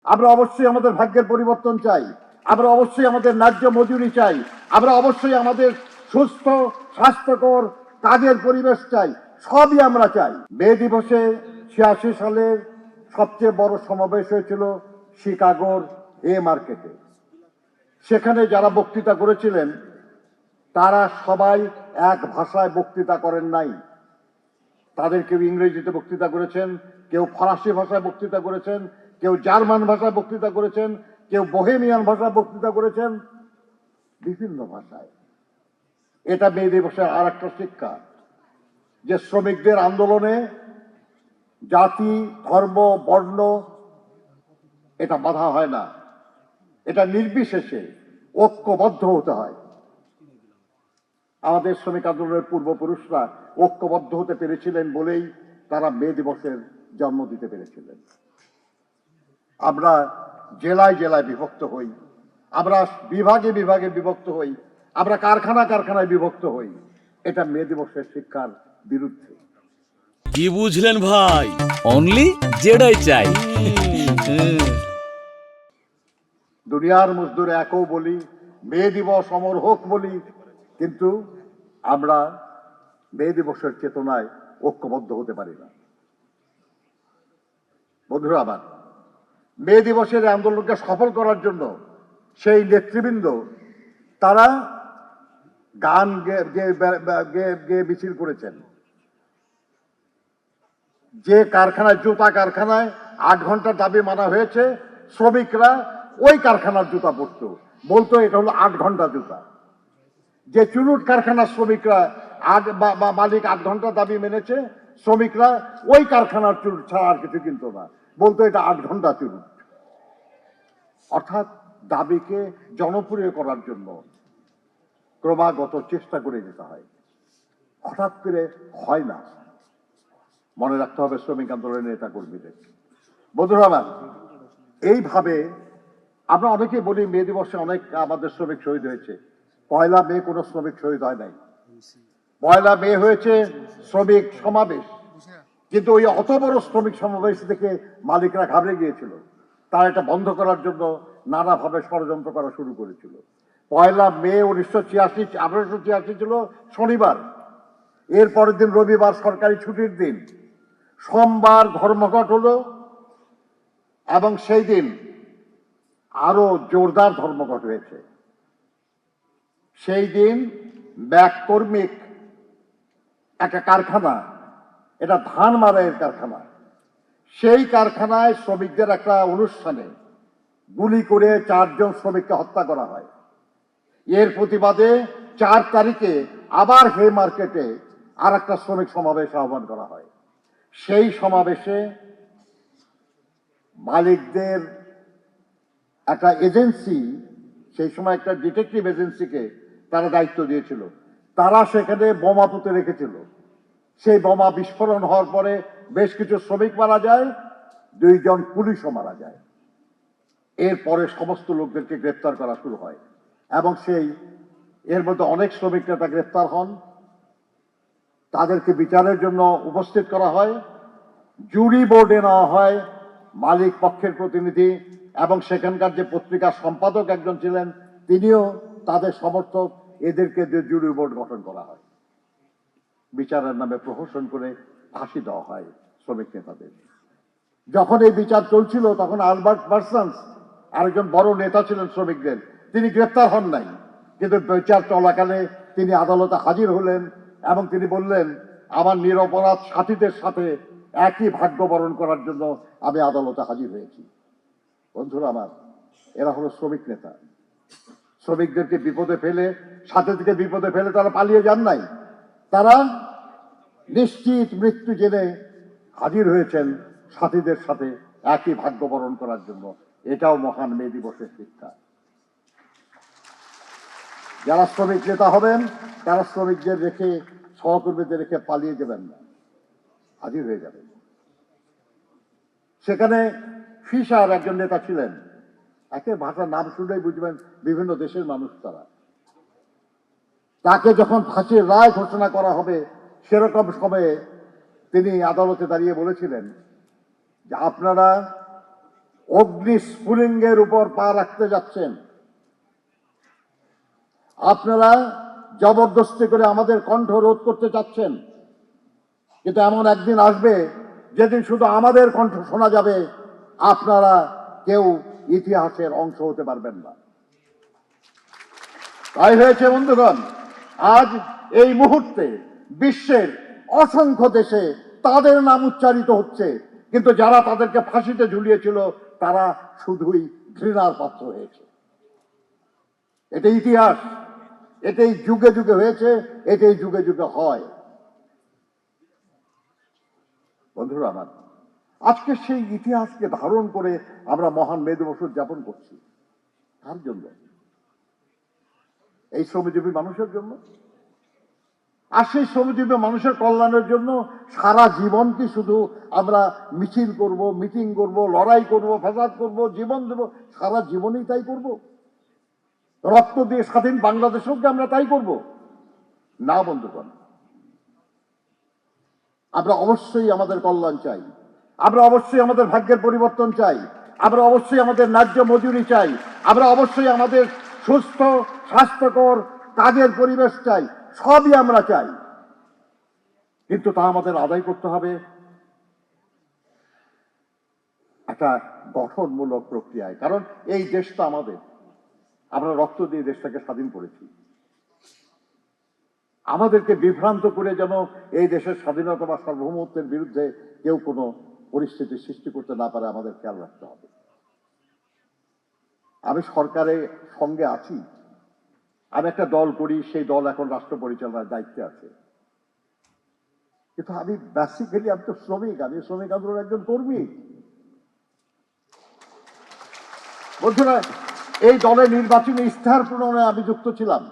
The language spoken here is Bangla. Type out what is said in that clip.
আমরা অবশ্যই আমাদের ভাগ্যের পরিবর্তন চাই, আমরা অবশ্যই আমাদের ন্যায্য মজুরি চাই, আমরা অবশ্যই আমাদের সুস্থ স্বাস্থ্যকর কাজের পরিবেশ চাই, সবই আমরা চাই। মে দিবসে 86 সালের সবচেয়ে বড় সমাবেশ হয়েছিল শিকাগোর এ মার্কেটে। সেখানে যারা বক্তৃতা করেছিলেন তারা সবাই এক ভাষায় বক্তৃতা করেন নাই। তাদের কেউ ইংরেজিতে বক্তৃতা করেছেন, কেউ ফরাসি ভাষায় বক্তৃতা করেছেন, কেউ জার্মান ভাষায় বক্তৃতা করেছেন, কেউ বোহেমিয়ান ভাষায় বক্তৃতা করেছেন, বিভিন্ন ভাষায়। এটা মে দিবসের আর একটা শিক্ষা যে শ্রমিকদের আন্দোলনে জাতি, ধর্ম, বর্ণ এটা বাধা হয় না, এটা নির্বিশেষে ঐক্যবদ্ধ হতে হয়। আমাদের শ্রমিক আন্দোলনের পূর্বপুরুষরা ঐক্যবদ্ধ হতে পেরেছিলেন বলেই তারা মে দিবসের জন্ম দিতে পেরেছিলেন। আমরা জেলায় জেলায় বিভক্ত হই, আমরা বিভাগে বিভাগে বিভক্ত হই, আমরা কারখানায় বিভক্ত হই, এটা মে দিবসের শিক্ষার বিরুদ্ধে। কি বুঝলেন ভাই? অনলি যেটাই চাই। দুনিয়ার মজদুর একও বলি, মে দিবস অমর হোক বলি, কিন্তু আমরা মে দিবসের চেতনায় ঐক্যবদ্ধ হতে পারি না। বন্ধুরা আমার, মে দিবসের আন্দোলনকে সফল করার জন্য সেই নেতৃবৃন্দ তারা গান গেয়ে মিছিল করেছেন। যে কারখানায়, জুতা কারখানায় 8 ঘন্টার দাবি মানা হয়েছে, শ্রমিকরা ওই কারখানার জুতা পরতো, বলতো এটা হলো 8 ঘন্টা জুতা। যে চুরুট কারখানার শ্রমিকরা মালিক 8 ঘন্টা দাবি মেনেছে, শ্রমিকরা ওই কারখানার চুরুট ছাড়া আর কিছু কিনতো না, বলতো এটা 8 ঘন্টা চুরুট। অর্থাৎ দাবিকে জনপ্রিয় করার জন্য ক্রমাগত চেষ্টা করে যেতে হয়, হঠাৎ করে হয় না। মনে রাখতে হবে শ্রমিক আন্দোলনের নেতা কর্মীদের। বন্ধুরা আমার, এইভাবে আমরা অনেকেই বলি মে দিবসে অনেক আমাদের শ্রমিক শহীদ হয়েছে। 1 মে কোনো শ্রমিক শহীদ হয় নাই। 1 মে হয়েছে শ্রমিক সমাবেশ, কিন্তু ওই অত বড় শ্রমিক সমাবেশ থেকে মালিকরা ঘাবড়ে গিয়েছিল। তারা এটা বন্ধ করার জন্য নানাভাবে ষড়যন্ত্র করা শুরু করেছিল। 1 মে 1886 ছিল শনিবার, এর পরের দিন রবিবার সরকারি ছুটির দিন, সোমবার ধর্মঘট হলো এবং সেই দিন আরো জোরদার ধর্মঘট হয়েছে। সেই দিন ম্যাককর্মিক একটা কারখানা, এটা ধান মারাইয়ের কারখানা, সেই কারখানায় শ্রমিকদের একটা অনুষ্ঠানে গুলি করে 4 জন শ্রমিককে হত্যা করা হয়। এর প্রতিবাদে 4 তারিখে আবার হে মার্কেটে আর একটা শ্রমিক সমাবেশ আহ্বান করা হয়। সেই সমাবেশে মালিকদের একটা এজেন্সি, সেই সময় একটা ডিটেকটিভ এজেন্সিকে তারা দায়িত্ব দিয়েছিল, তারা সেখানে বোমা পুঁতে রেখেছিল। সেই বোমা বিস্ফোরণ হওয়ার পরে বেশ কিছু শ্রমিক মারা যায়, 2 জন পুলিশও মারা যায়। এরপরে সমস্ত লোকদেরকে গ্রেপ্তার করা শুরু হয় এবং এর মধ্যে অনেক শ্রমিক নেতা গ্রেপ্তার হন, তাদেরকে বিচারের জন্য উপস্থিত করা হয়, জুরি বোর্ডে নেওয়া হয় মালিক পক্ষের প্রতিনিধি, এবং সেখানকার যে পত্রিকার সম্পাদক একজন ছিলেন তিনিও তাদের সমর্থক, এদেরকে জুরি বোর্ড গঠন করা হয়। বিচারের নামে প্রহসন করে ফাঁসি দেওয়া হয় শ্রমিক নেতাদের। যখন এই বিচার চলছিল তখন আলবার্ট পার্সন্স আরেকজন বড় নেতা ছিলেন শ্রমিকদের, তিনি গ্রেপ্তার হন নাই, কিন্তু বিচার চলাকালে তিনি আদালতে হাজির হলেন এবং তিনি বললেন, আমার নিরপরাধ সাথীদের সাথে একই ভাগ্য বরণ করার জন্য আমি আদালতে হাজির হয়েছি। বন্ধুরা আমার, এরা হলো শ্রমিক নেতা। শ্রমিকদেরকে বিপদে ফেলে, সাথীদেরকে বিপদে ফেলে তারা পালিয়ে যান নাই, তারা নিশ্চিত মৃত্যু জেনে হাজির হয়েছেন সাথীদের সাথে একই ভাগ্য বরণ করার জন্য। এটাও মহান মে দিবসের শিক্ষা। যারা শ্রমিক নেতা হবেন তারা শ্রমিকদের রেখে, সহকর্মীদের রেখে পালিয়ে যাবেন না, হাজির হয়ে যাবেন। সেখানে ফিশার একজন নেতা ছিলেন, একে ভাষার নাম শুনলেই বুঝবেন বিভিন্ন দেশের মানুষ তারা। তাকে যখন ফাঁসির রায় ঘোষণা করা হবে সেরকম সময়ে তিনি আদালতে দাঁড়িয়ে বলেছিলেন যে আপনারা অগ্নিস্ফুলিঙ্গের উপর পা রাখতে যাচ্ছেন। আপনারা জবরদস্তি করে আমাদের কণ্ঠ রোধ করতে চাচ্ছেন, কিন্তু এমন একদিন আসবে যেদিন শুধু আমাদের কণ্ঠ শোনা যাবে, আপনারা কেউ ইতিহাসের অংশ হতে পারবেন না। তাই হয়েছে বন্ধুগণ, আজ এই মুহূর্তে বিশ্বের অসংখ্য দেশে তাদের নাম উচ্চারিত হচ্ছে, কিন্তু যারা তাদেরকে ফাঁসিতে ঝুলিয়েছিল তারা শুধুই ঘৃণার পাত্র হয়েছে। এটা ইতিহাস, এটাই যুগে যুগে হয়েছে, এটাই যুগে যুগে হয়। বন্ধুরা আমার, আজকে সেই ইতিহাসকে ধারণ করে আমরা মহান মে দিবস উদযাপন করছি। কার জন্য? এই শ্রমজীবী মানুষের জন্য। আর সেই শ্রমজীবী মানুষের কল্যাণের জন্য সারা জীবন কি শুধু আমরা মিছিল করব, মিটিং করব, লড়াই করব, ফ্যাসাদ করব, জীবন দেব? সারা জীবনই তাই করব? রক্ত দিয়ে স্বাধীন বাংলাদেশেও কি আমরা তাই করব? না বন্ধুগণ, আমরা অবশ্যই আমাদের কল্যাণ চাই, আমরা অবশ্যই আমাদের ভাগ্যের পরিবর্তন চাই, আমরা অবশ্যই আমাদের ন্যায্য মজুরি চাই, আমরা অবশ্যই আমাদের সুস্থ স্বাস্থ্যকর কাজের পরিবেশ চাই, সবই আমরা চাই। কিন্তু তা আমাদের আদায় করতে হবে একটা গঠনমূলক প্রক্রিয়ায়। কারণ এই দেশটা আমাদের, আমরা রক্ত দিয়ে দেশটাকে স্বাধীন করেছি। আমাদেরকে বিভ্রান্ত করে যেন এই দেশের স্বাধীনতা বা সার্বভৌমত্বের বিরুদ্ধে কেউ কোনো পরিস্থিতি সৃষ্টি করতে না পারে, আমাদের খেয়াল রাখতে হবে। আমি সরকারের সঙ্গে আছি, আমি একটা দল করি, সেই দল এখন রাষ্ট্র পরিচালনার দায়িত্বে আছে, কিন্তু আমি বেসিক্যালি আমি তো শ্রমিক, আমি শ্রমিক আন্দোলনের একজন কর্মী। বন্ধুরা, এই দলের নির্বাচনী ইশতেহার প্রণয়নে আমি যুক্ত ছিলাম।